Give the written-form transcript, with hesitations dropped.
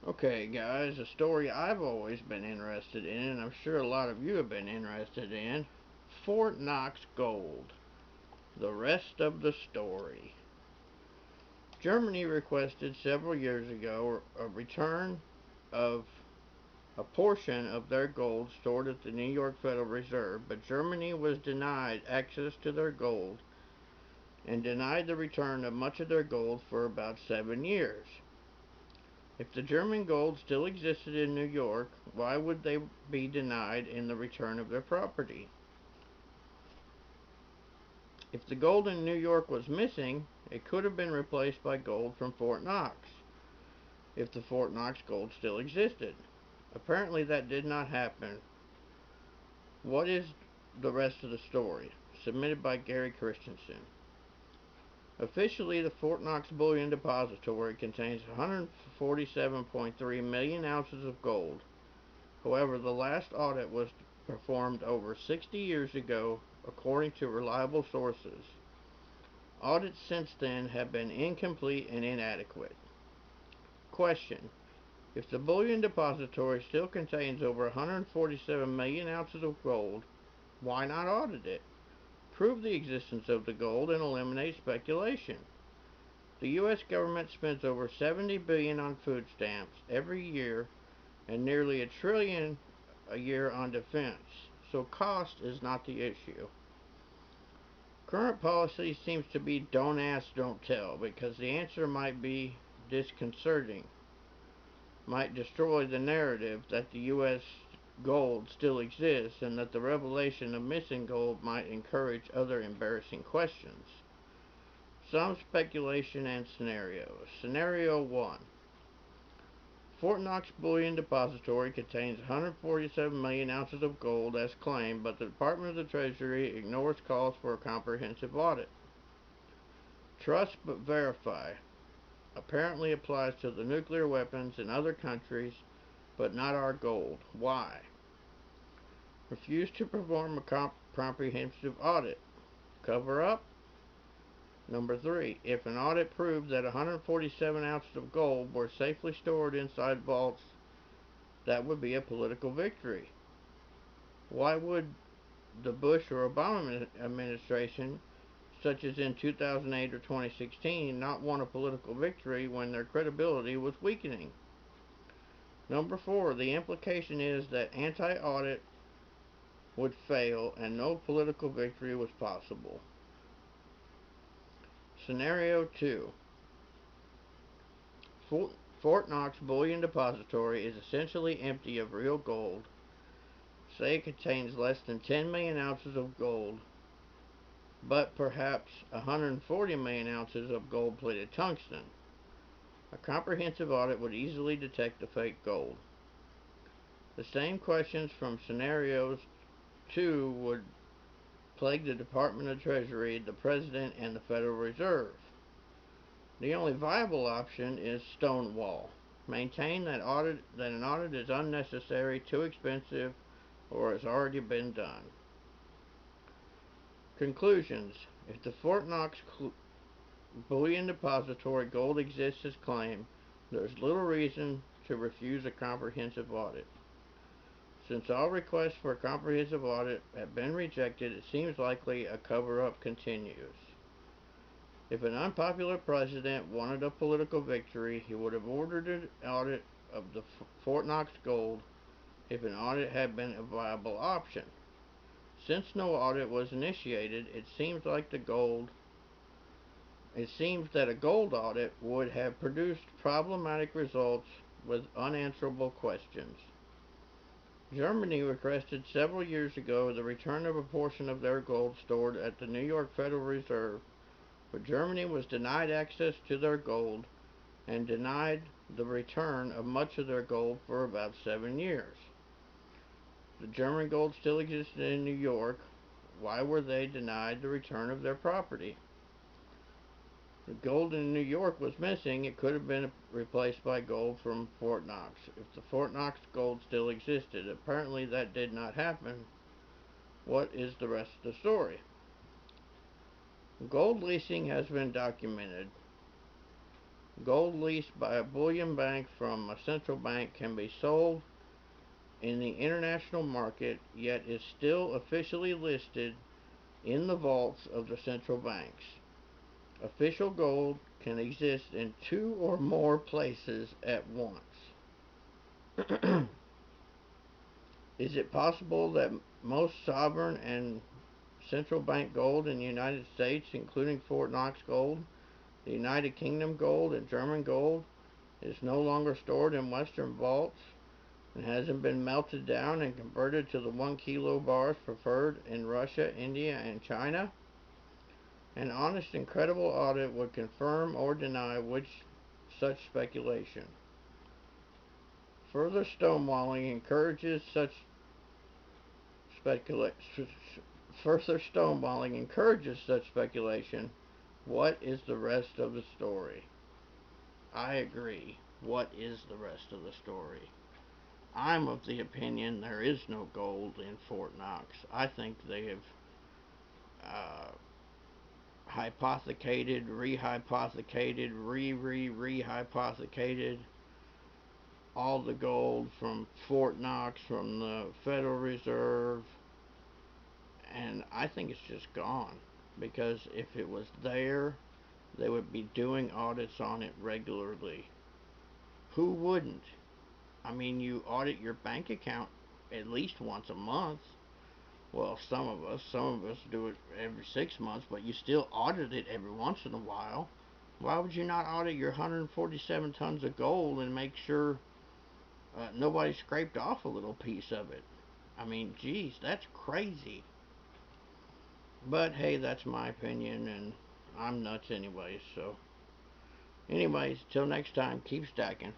Okay, guys, a story I've always been interested in, and I'm sure a lot of you have been interested in: Fort Knox gold. The rest of the story. Germany requested several years ago a return of a portion of their gold stored at the New York Federal Reserve, but Germany was denied access to their gold and denied the return of much of their gold for about 7 years. If the German gold still existed in New York, why would they be denied in the return of their property? If the gold in New York was missing, it could have been replaced by gold from Fort Knox, if the Fort Knox gold still existed. Apparently that did not happen. What is the rest of the story? Submitted by Gary Christensen. Officially, the Fort Knox Bullion Depository contains 147.3 million ounces of gold. However, the last audit was performed over 60 years ago, according to reliable sources. Audits since then have been incomplete and inadequate. Question: if the bullion depository still contains over 147 million ounces of gold, why not audit it? Prove the existence of the gold and eliminate speculation. The U.S. government spends over 70 billion on food stamps every year and nearly a trillion a year on defense, so cost is not the issue. Current policy seems to be don't ask, don't tell, because the answer might be disconcerting, might destroy the narrative that the U.S. gold still exists and that the revelation of missing gold might encourage other embarrassing questions. Some speculation and scenarios. Scenario 1: Fort Knox Bullion Depository contains 147 million ounces of gold as claimed, but the Department of the Treasury ignores calls for a comprehensive audit. Trust but verify apparently applies to the nuclear weapons in other countries, but not our gold. Why? Refuse to perform a comprehensive audit. Cover up? Number 3. If an audit proved that 147 ounces of gold were safely stored inside vaults, that would be a political victory. Why would the Bush or Obama administration, such as in 2008 or 2016, not want a political victory when their credibility was weakening? Number 4. The implication is that anti-audit would fail and no political victory was possible. Scenario 2. Fort Knox Bullion Depository is essentially empty of real gold. Say it contains less than 10 million ounces of gold, but perhaps 140 million ounces of gold-plated tungsten. A comprehensive audit would easily detect the fake gold. The same questions from scenarios 2 would plague the Department of Treasury, the President, and the Federal Reserve. The only viable option is stonewall. Maintain that an audit is unnecessary, too expensive, or has already been done. Conclusions: if the Fort Knox Bullion Depository gold exists as claimed, there is little reason to refuse a comprehensive audit. Since all requests for a comprehensive audit have been rejected, it seems likely a cover-up continues. If an unpopular president wanted a political victory, he would have ordered an audit of the Fort Knox gold if an audit had been a viable option. Since no audit was initiated, it seems that a gold audit would have produced problematic results with unanswerable questions. Germany requested several years ago the return of a portion of their gold stored at the New York Federal Reserve, but Germany was denied access to their gold and denied the return of much of their gold for about 7 years. The German gold still existed in New York. Why were they denied the return of their property? The gold in New York was missing. It could have been replaced by gold from Fort Knox, if the Fort Knox gold still existed. Apparently that did not happen. What is the rest of the story? Gold leasing has been documented. Gold leased by a bullion bank from a central bank can be sold in the international market, yet is still officially listed in the vaults of the central banks. Official gold can exist in two or more places at once. Is it possible that most sovereign and central bank gold in the United States, including Fort Knox gold, the United Kingdom gold, and German gold, is no longer stored in Western vaults and hasn't been melted down and converted to the 1 kilo bars preferred in Russia, India, and China? An honest and credible audit would confirm or deny which such speculation. Further stonewalling encourages specula- Further stonewalling encourages such speculation. What is the rest of the story? I agree. What is the rest of the story? I'm of the opinion there is no gold in Fort Knox. I think they have uh, hypothecated, rehypothecated, rehypothecated all the gold from Fort Knox, from the Federal Reserve, and I think it's just gone. Because if it was there, they would be doing audits on it regularly. Who wouldn't? I mean, you audit your bank account at least once a month. Well, some of us do it every 6 months, but you still audit it every once in a while. Why would you not audit your 147 tons of gold and make sure nobody scraped off a little piece of it? I mean, geez, that's crazy. But hey, that's my opinion, and I'm nuts anyways. So, anyways, till next time, keep stacking.